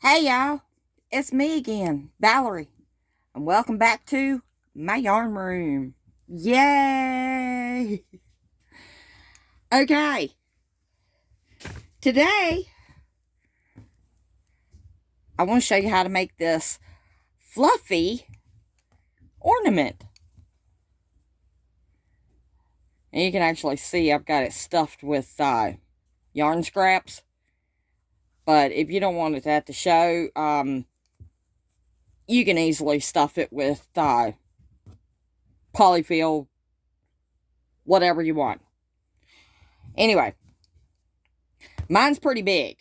Hey y'all, it's me again, Valerie, and welcome back to my yarn room. Yay! Okay, today I want to show you how to make this fluffy ornament. And you can actually see I've got it stuffed with yarn scraps. But if you don't want that to show, you can easily stuff it with polyfill, whatever you want. Anyway, mine's pretty big.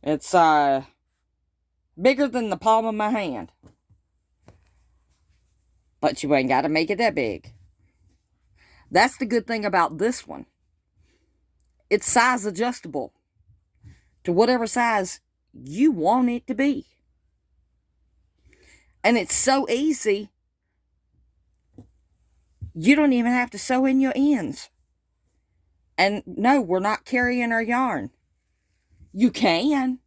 It's bigger than the palm of my hand. But you ain't got to make it that big. That's the good thing about this one. It's size adjustable to whatever size you want it to be. And it's so easy, you don't even have to sew in your ends. And no, we're not carrying our yarn. You can,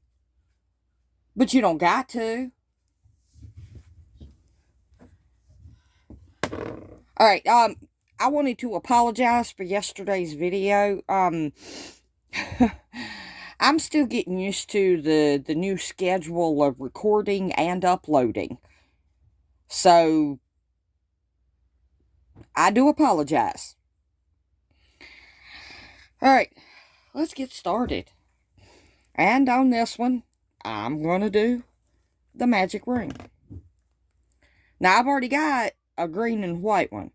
but you don't got to. Alright, I wanted to apologize for yesterday's video. I'm still getting used to the new schedule of recording and uploading. So, I do apologize. Alright, let's get started. And on this one, I'm going to do the magic ring. Now, I've already got a green and white one.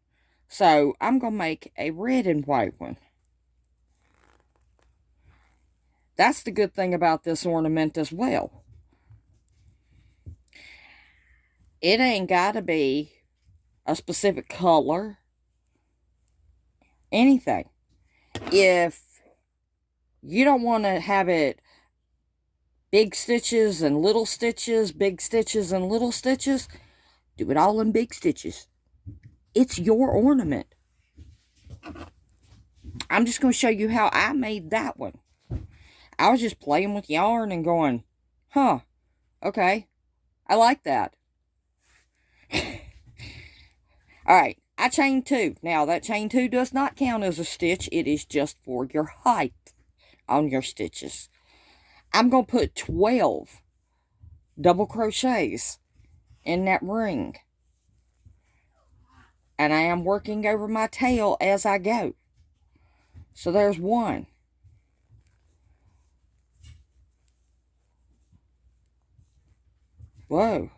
So, I'm going to make a red and white one. That's the good thing about this ornament as well. It ain't got to be a specific color. Anything. If you don't want to have it big stitches and little stitches, big stitches and little stitches, do it all in big stitches. It's your ornament. I'm just going to show you how I made that one. I was just playing with yarn and going, huh, okay, I like that. Alright, I chained 2. Now, that chain 2 does not count as a stitch. It is just for your height on your stitches. I'm going to put 12 double crochets in that ring. And I am working over my tail as I go. So there's 1. Whoa.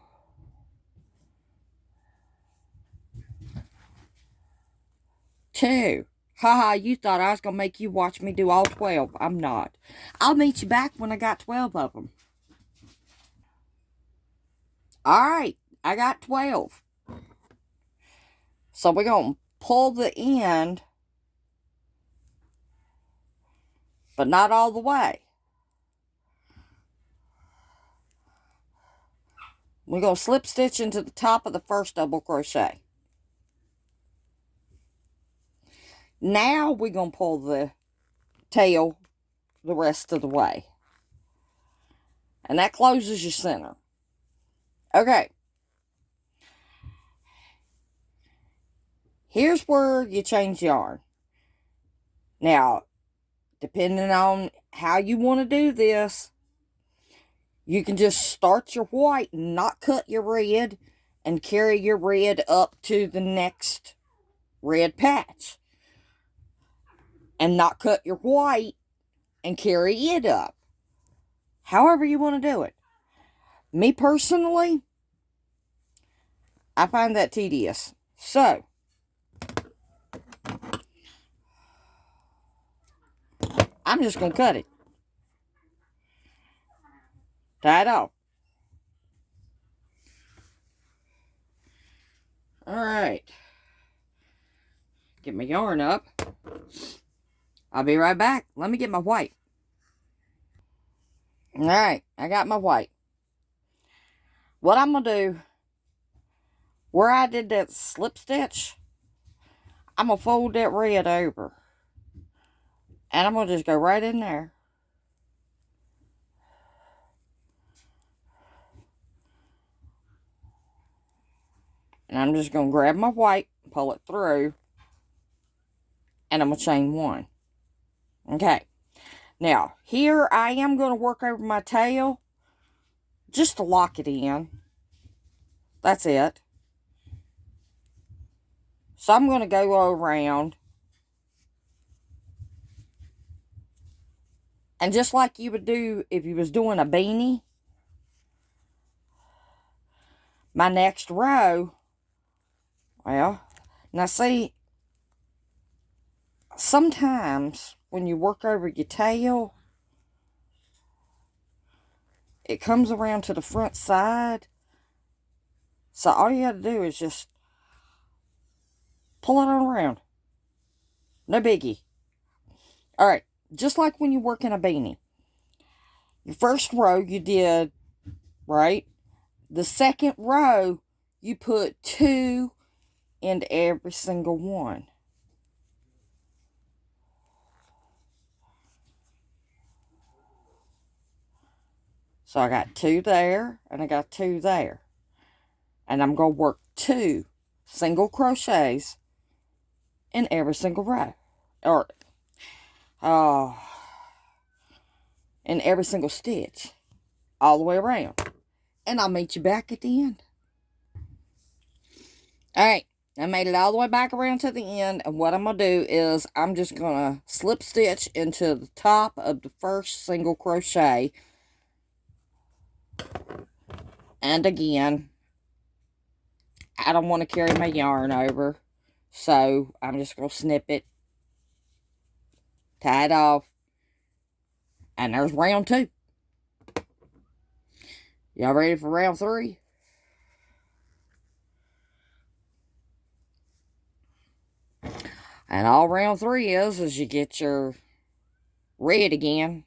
2. Haha, you thought I was going to make you watch me do all 12. I'm not. I'll meet you back when I got 12 of them. Alright, I got 12. So we're going to pull the end, but not all the way. We're going to slip stitch into the top of the first double crochet. Now we're going to pull the tail the rest of the way. And that closes your center. Okay. Here's where you change yarn. Now, depending on how you want to do this, you can just start your white and not cut your red and carry your red up to the next red patch. And not cut your white and carry it up. However you want to do it. Me personally, I find that tedious. So, I'm just going to cut it. Tie it off. Alright. Get my yarn up. I'll be right back. Let me get my white. Alright, I got my white. What I'm going to do, where I did that slip stitch, I'm going to fold that red over. And I'm going to just go right in there. And I'm just going to grab my white, pull it through, and I'm going to chain 1. Okay. Now, here I am going to work over my tail just to lock it in. That's it. So I'm going to go around. And just like you would do if you was doing a beanie, my next row, well, now see, sometimes when you work over your tail, it comes around to the front side. So all you got to do is just pull it on around. No biggie. Alright, just like when you work in a beanie. Your first row you did, right? The second row, you put 2 into every single one. So I got 2 there, and I got 2 there. And I'm going to work 2 single crochets in every single row. Or, in every single stitch. All the way around. And I'll meet you back at the end. Alright, I made it all the way back around to the end. And what I'm going to do is I'm just going to slip stitch into the top of the first single crochet. And again, I don't want to carry my yarn over. So I'm just going to snip it. Tie it off. And there's round 2. Y'all ready for round 3? And all round 3 is you get your red again.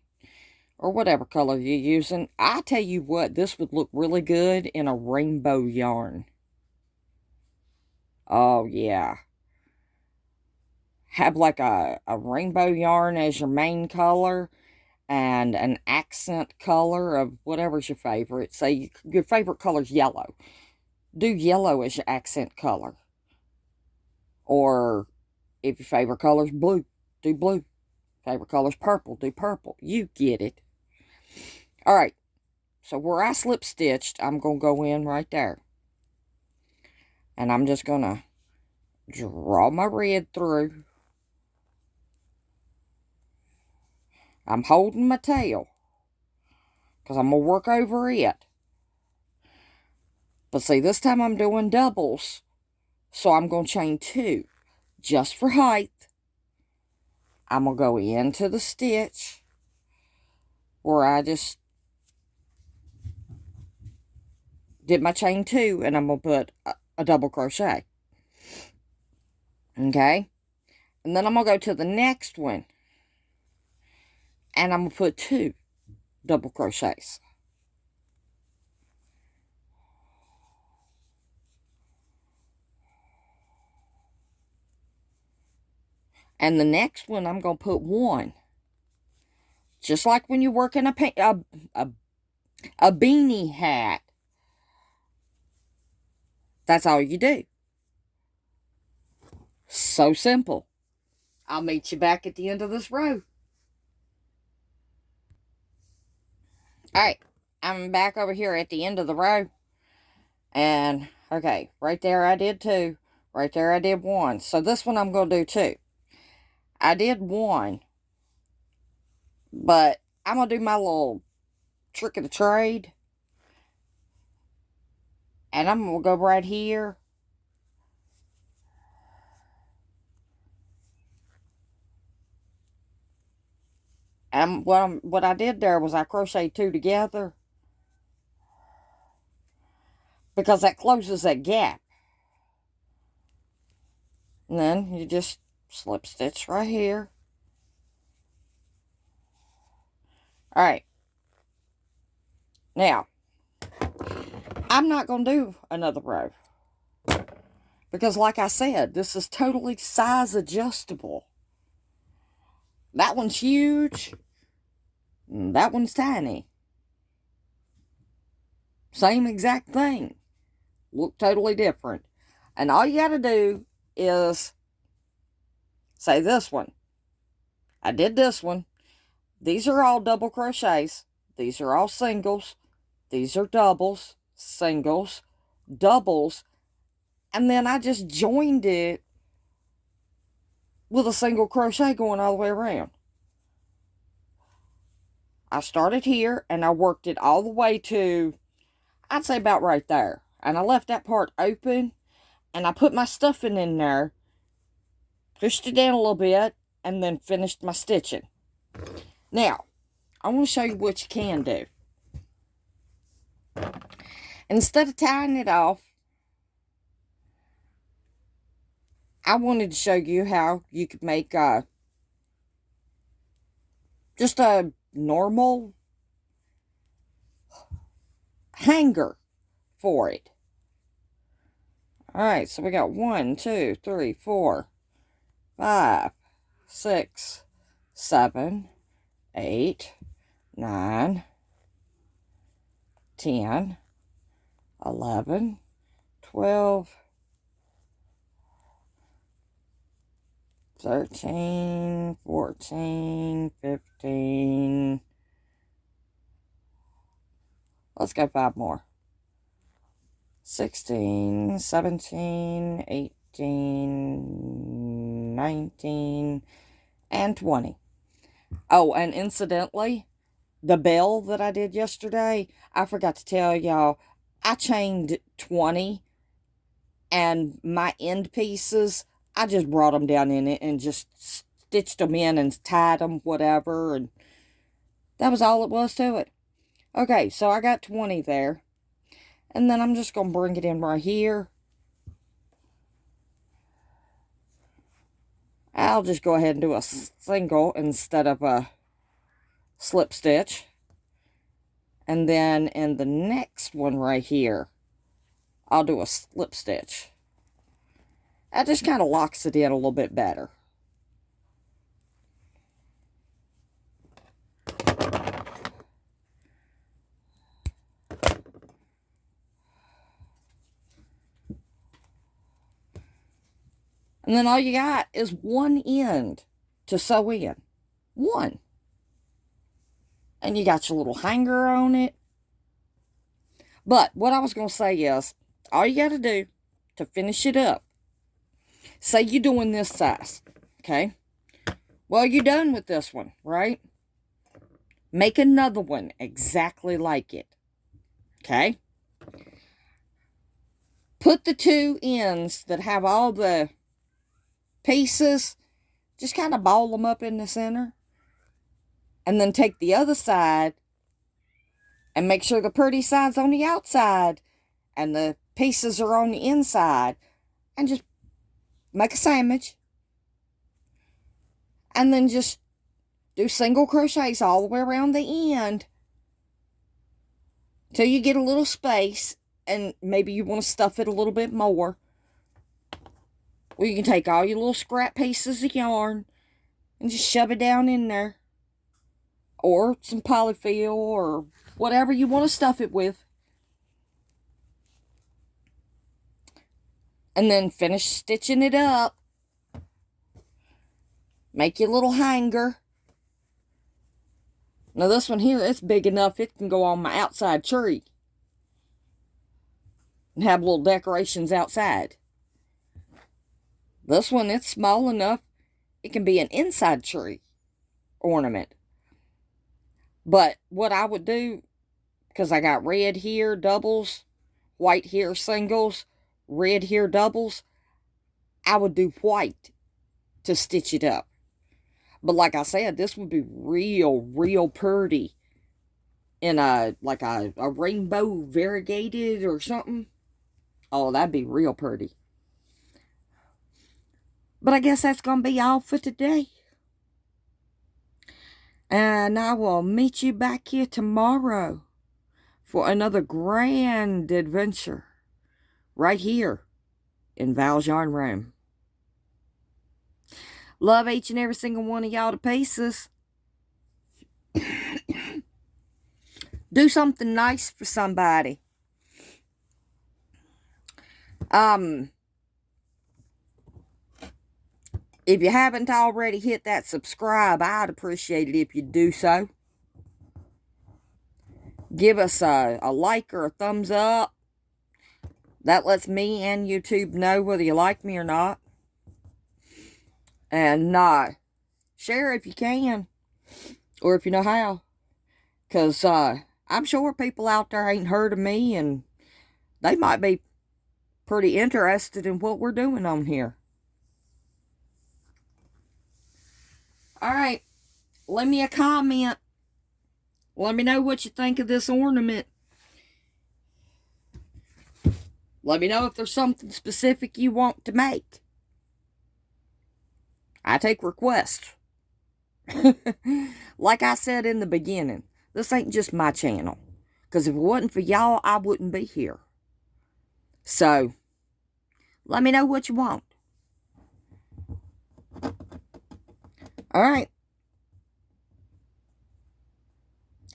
Or whatever color you're using. I tell you what, this would look really good in a rainbow yarn. Oh, yeah. Have like a rainbow yarn as your main color. And an accent color of whatever's your favorite. Say your favorite color's yellow. Do yellow as your accent color. Or if your favorite color's blue, do blue. Favorite color's purple, do purple. You get it. Alright. So where I slip stitched, I'm going to go in right there. And I'm just going to draw my red through. I'm holding my tail. Because I'm going to work over it. But see, this time I'm doing doubles. So I'm going to chain 2. Just for height. I'm going to go into the stitch. Where I just did my chain 2. And I'm going to put a double crochet. Okay. And then I'm going to go to the next one. And I'm going to put 2 double crochets. And the next one, I'm going to put 1. Just like when you're working a beanie hat. That's all you do. So simple. I'll meet you back at the end of this row. Alright, I'm back over here at the end of the row. And, okay, right there I did 2. Right there I did 1. So this one I'm going to do 2. I did 1. But I'm going to do my little trick of the trade. And I'm going to go right here. And what I did there was I crocheted 2 together. Because that closes that gap. And then you just slip stitch right here. Alright. Now, I'm not going to do another row. Because like I said, this is totally size adjustable. That one's huge. That one's tiny. Same exact thing. Look totally different. And all you got to do is say this one. I did this one. These are all double crochets. These are all singles. These are doubles, singles, doubles. And then I just joined it with a single crochet going all the way around. I started here and I worked it all the way to, I'd say about right there. And I left that part open and I put my stuffing in there, pushed it down a little bit, and then finished my stitching. Now, I want to show you what you can do. Instead of tying it off, I wanted to show you how you could make just a normal hanger for it. Alright, so we got 1, 2, 3, 4, 5, 6, 7, 8, 9, 10, 11, 12, 13, 14, 15. Let's go 5 more. 16, 17, 18, 19, and 20. Oh, and incidentally, the bell that I did yesterday, I forgot to tell y'all, I chained 20, and my end pieces, I just brought them down in it and just stitched them in and tied them, whatever, and that was all it was to it. Okay, so I got 20 there. And then I'm just going to bring it in right here. I'll just go ahead and do a single instead of a slip stitch. And then in the next one right here, I'll do a slip stitch. That just kind of locks it in a little bit better. And then all you got is one end to sew in. One. And you got your little hanger on it. But what I was going to say is, all you got to do to finish it up, say you're doing this size, okay? Well, you're done with this one, right? Make another one exactly like it, okay? Put the two ends that have all the pieces, just kind of ball them up in the center. And then take the other side and make sure the pretty side's on the outside and the pieces are on the inside. And just make a sandwich. And then just do single crochets all the way around the end till you get a little space and maybe you want to stuff it a little bit more. Or you can take all your little scrap pieces of yarn and just shove it down in there. Or some polyfill or whatever you want to stuff it with. And then finish stitching it up. Make your little hanger. Now this one here, it's big enough it can go on my outside tree. And have little decorations outside. This one, it's small enough it can be an inside tree ornament. But what I would do, because I got red here, doubles, white here, singles, red here, doubles, I would do white to stitch it up. But like I said, this would be real pretty in like a rainbow variegated or something. Oh, that'd be real pretty. But I guess that's going to be all for today. And I will meet you back here tomorrow for another grand adventure right here in Val's Yarn Room. Love each and every single one of y'all to pieces. Do something nice for somebody. If you haven't already hit that subscribe, I'd appreciate it if you do so. Give us a like or a thumbs up. That lets me and YouTube know whether you like me or not. And share if you can, or if you know how. Because I'm sure people out there ain't heard of me, and they might be pretty interested in what we're doing on here. Alright, leave me a comment. Let me know what you think of this ornament. Let me know if there's something specific you want to make. I take requests. Like I said in the beginning, this ain't just my channel. Because if it wasn't for y'all, I wouldn't be here. So, let me know what you want. Alright.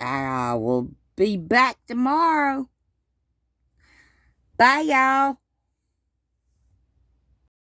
I will be back tomorrow. Bye, y'all.